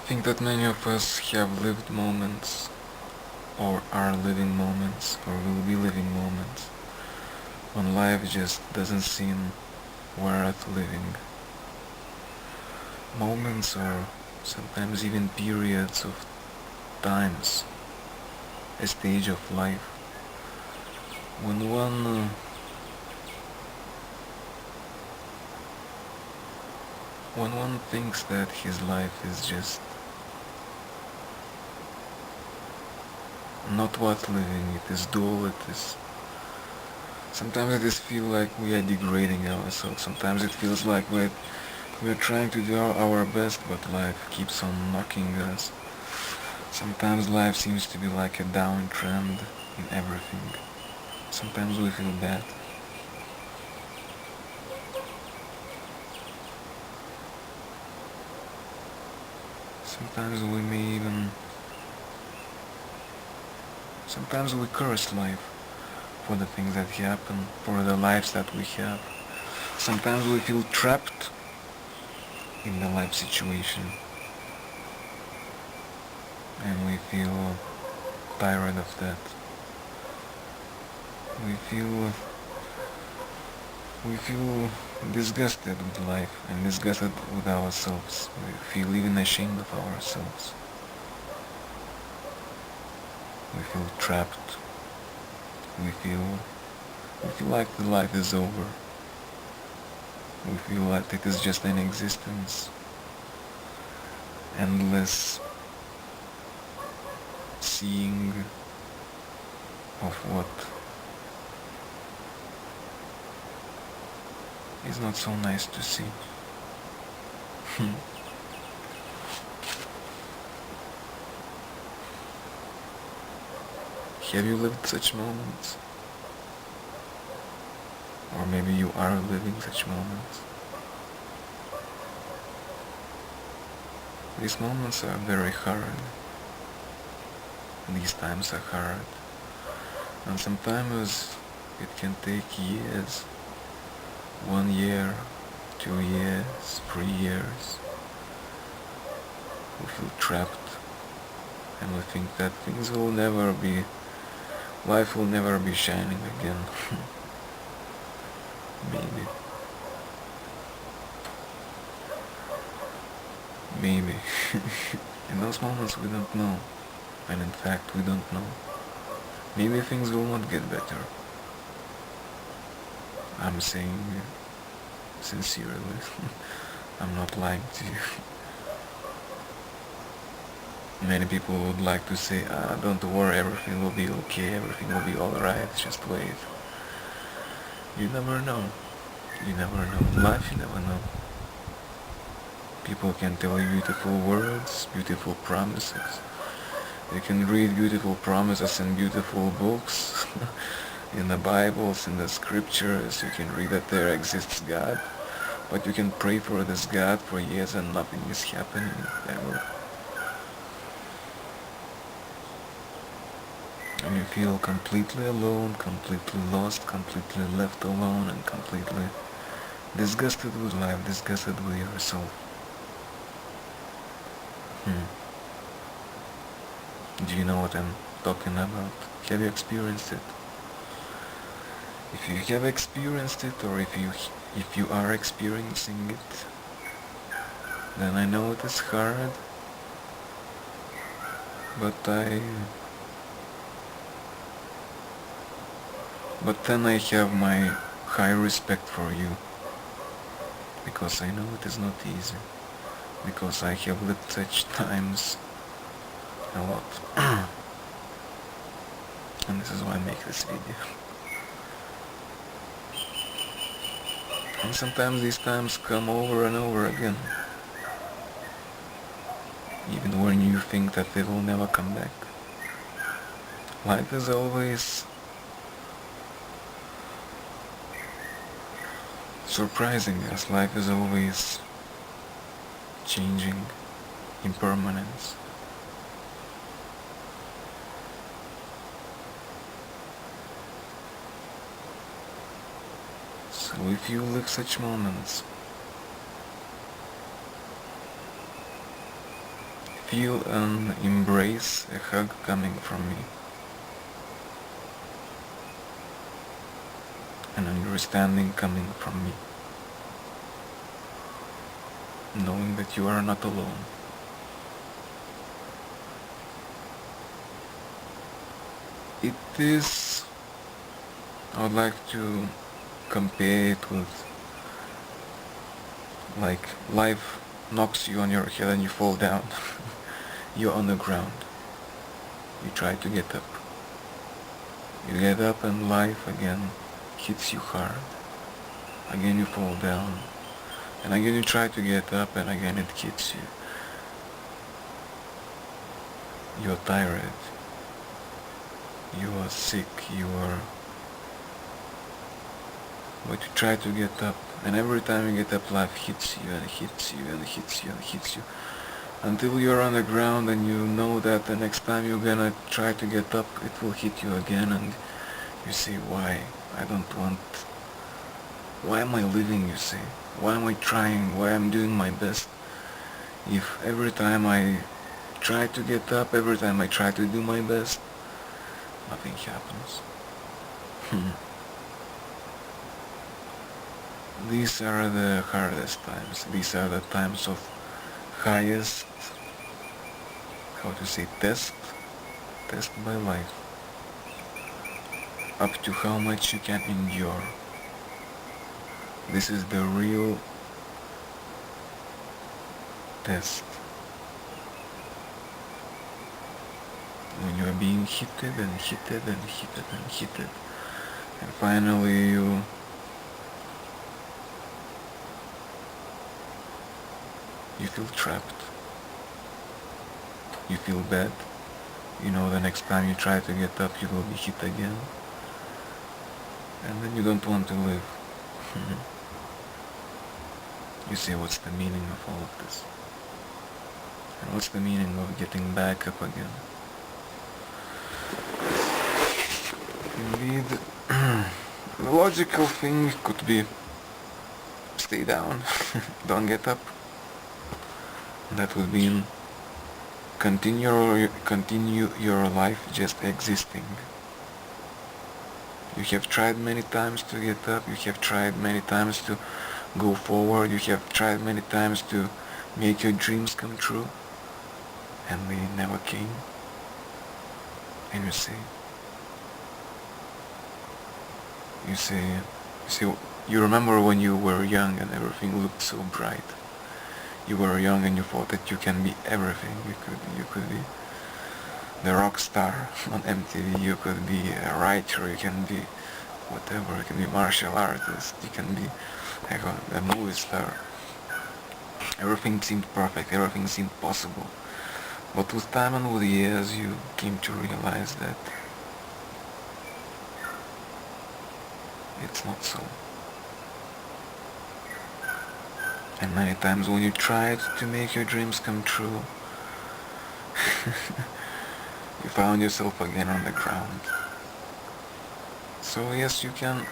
I think that many of us have lived moments, or are living moments, or will be living moments, when life just doesn't seem worth living. Moments or sometimes even periods of times, a stage of life, when one thinks that his life is just not worth living, it is dull, it is... Sometimes it is feel like we are degrading ourselves, sometimes it feels like we're trying to do our best, but life keeps on knocking us. Sometimes life seems to be like a downtrend in everything. Sometimes we feel bad. Sometimes we may even... Sometimes we curse life for the things that happen, for the lives that we have. Sometimes we feel trapped in the life situation, and we feel tired of that. We feel disgusted with life and disgusted with ourselves. We feel even ashamed of ourselves. We feel trapped. We feel like the life is over. We feel like it is just an existence, endless seeing of what is not so nice to see. Have you lived such moments? Or maybe you are living such moments. These moments are very hard. These times are hard. And sometimes it can take years. 1 year, 2 years, 3 years. We feel trapped. And we think that life will never be shining again. Maybe. In those moments we don't know. And in fact we don't know. Maybe things will not get better. I'm saying sincerely. I'm not lying to you. Many people would like to say, don't worry, everything will be okay, everything will be alright, just wait. You never know. You never know. Life, you never know. People can tell you beautiful words, beautiful promises. You can read beautiful promises in beautiful books, in the Bibles, in the scriptures. You can read that there exists God, but you can pray for this God for years and nothing is happening ever. And you feel completely alone, completely lost, completely left alone, and completely disgusted with life, disgusted with yourself. Do you know what I'm talking about? Have you experienced it? If you have experienced it, or if you are experiencing it, then I know it is hard, but then I have my high respect for you, because I know it is not easy, because I have lived such times a lot. And this is why I make this video. And sometimes these times come over and over again, even when you think that they will never come back. Life is always surprising us. Life is always changing, impermanence. So if you live such moments, feel an embrace, a hug coming from me, an understanding coming from me, knowing that you are not alone. It is, I would like to compare it with like life knocks you on your head and you fall down. You're on the ground. You try to get up. You get up and life again hits you hard. Again you fall down. And again you try to get up and again it hits you. You're tired. You are sick. But you try to get up. And every time you get up, life hits you and hits you and hits you and hits you. Until you're on the ground and you know that the next time you're gonna try to get up, it will hit you again and you say, why? I don't want... Why am I living, you say? Why am I trying? Why am I doing my best? If every time I try to get up, every time I try to do my best, nothing happens. These are the hardest times. These are the times of highest, how to say, test by life. Up to how much you can endure. This is the real test. When you are being hit and hit and hit and hit, and finally you feel trapped. You feel bad. You know the next time you try to get up you will be hit again. And then you don't want to live. You say, what's the meaning of all of this? And what's the meaning of getting back up again? Indeed, the logical thing could be stay down, don't get up. That would mean continue your life just existing. You have tried many times to get up, you have tried many times to go forward, you have tried many times to make your dreams come true, and they never came. And you say, you remember when you were young and everything looked so bright. You were young and you thought that you can be everything. You could be the rock star on MTV, you could be a writer, you can be whatever, you can be martial artist, you can be a movie star. Everything seemed perfect, everything seemed possible. But with time and with years you came to realize that it's not so. And many times when you tried to make your dreams come true, you found yourself again on the ground. So yes, you can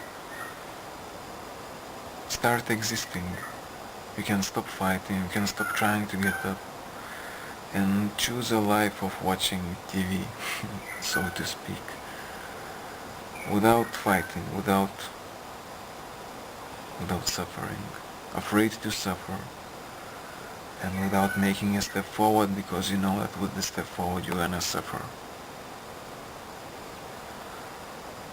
start existing. You can stop fighting, you can stop trying to get up, and choose a life of watching TV, so to speak, without fighting, without suffering, afraid to suffer, and without making a step forward because you know that with the step forward you're gonna suffer.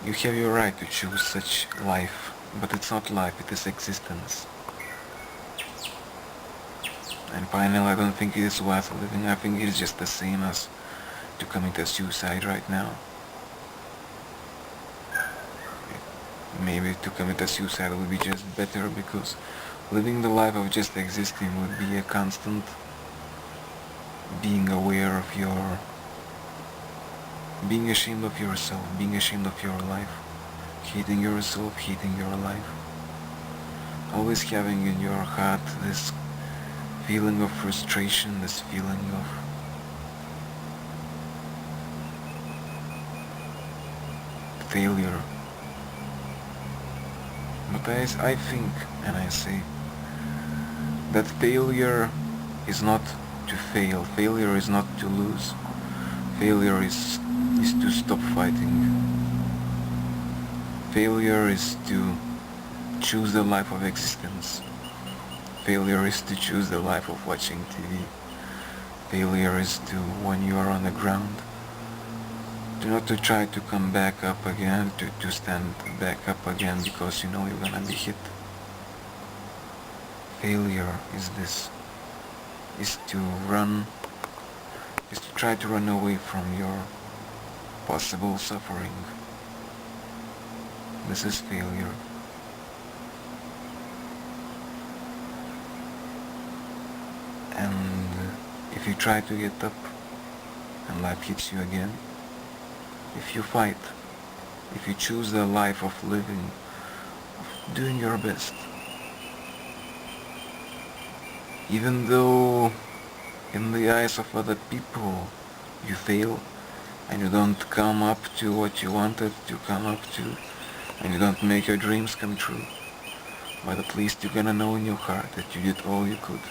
You have your right to choose such life, but it's not life, it is existence. And finally, I don't think it is worth living. I think it is just the same as to commit a suicide right now. Maybe to commit a suicide would be just better, because living the life of just existing would be a constant being aware of being ashamed of yourself, being ashamed of your life, hating yourself, hating your life, always having in your heart this feeling of frustration, this feeling of failure. But I think, and I say, that failure is not to fail. Failure is not to lose. Failure is to stop fighting. Failure is to choose the life of existence. Failure is to choose the life of watching TV. Failure is to, when you are on the ground, to not to try to come back up again, to stand back up again because you know you're gonna be hit. Failure is this, is to run, is to try to run away from your possible suffering. This is failure. And if you try to get up and life hits you again, if you fight, if you choose the life of living, of doing your best, even though in the eyes of other people you fail and you don't come up to what you wanted to come up to, and you don't make your dreams come true, but at least you're gonna know in your heart that you did all you could.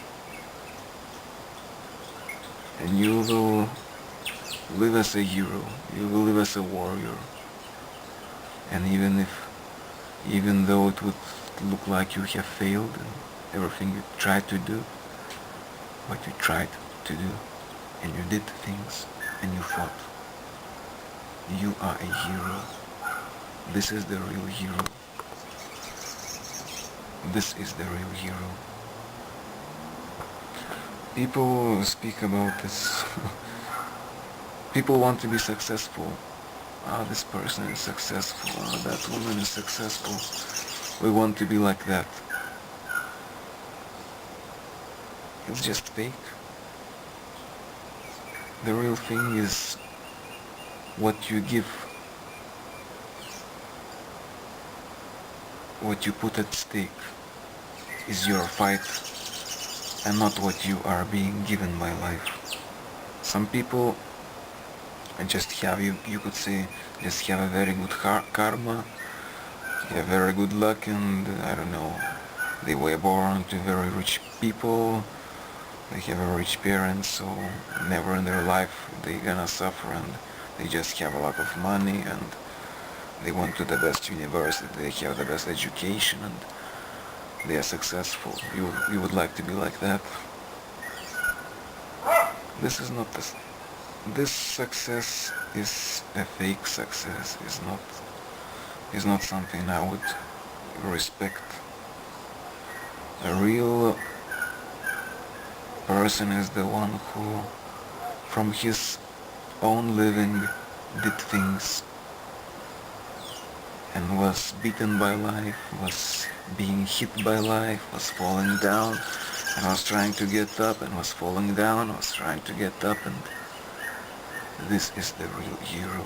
And you will live as a hero, you will live as a warrior. And even though it would look like you have failed in everything you tried to do, what you tried to do, and you did things, and you fought, you are a hero. This is the real hero. This is the real hero. People speak about this. People want to be successful. Ah, this person is successful. Ah, that woman is successful. We want to be like that. It's just fake. The real thing is what you give, what you put at stake is your fight, and not what you are being given by life. Some people just have, you could say, just have a very good karma, have very good luck, and I don't know, they were born to very rich people, they have a rich parents, so never in their life they gonna suffer, and they just have a lot of money, and they went to the best university, they have the best education, and they are successful. You would like to be like that? This is not this. This success is a fake success. Is not something I would respect. A real person is the one who, from his own living, did things and was beaten by life, was being hit by life, was falling down, and was trying to get up, and was falling down, was trying to get up, and this is the real hero.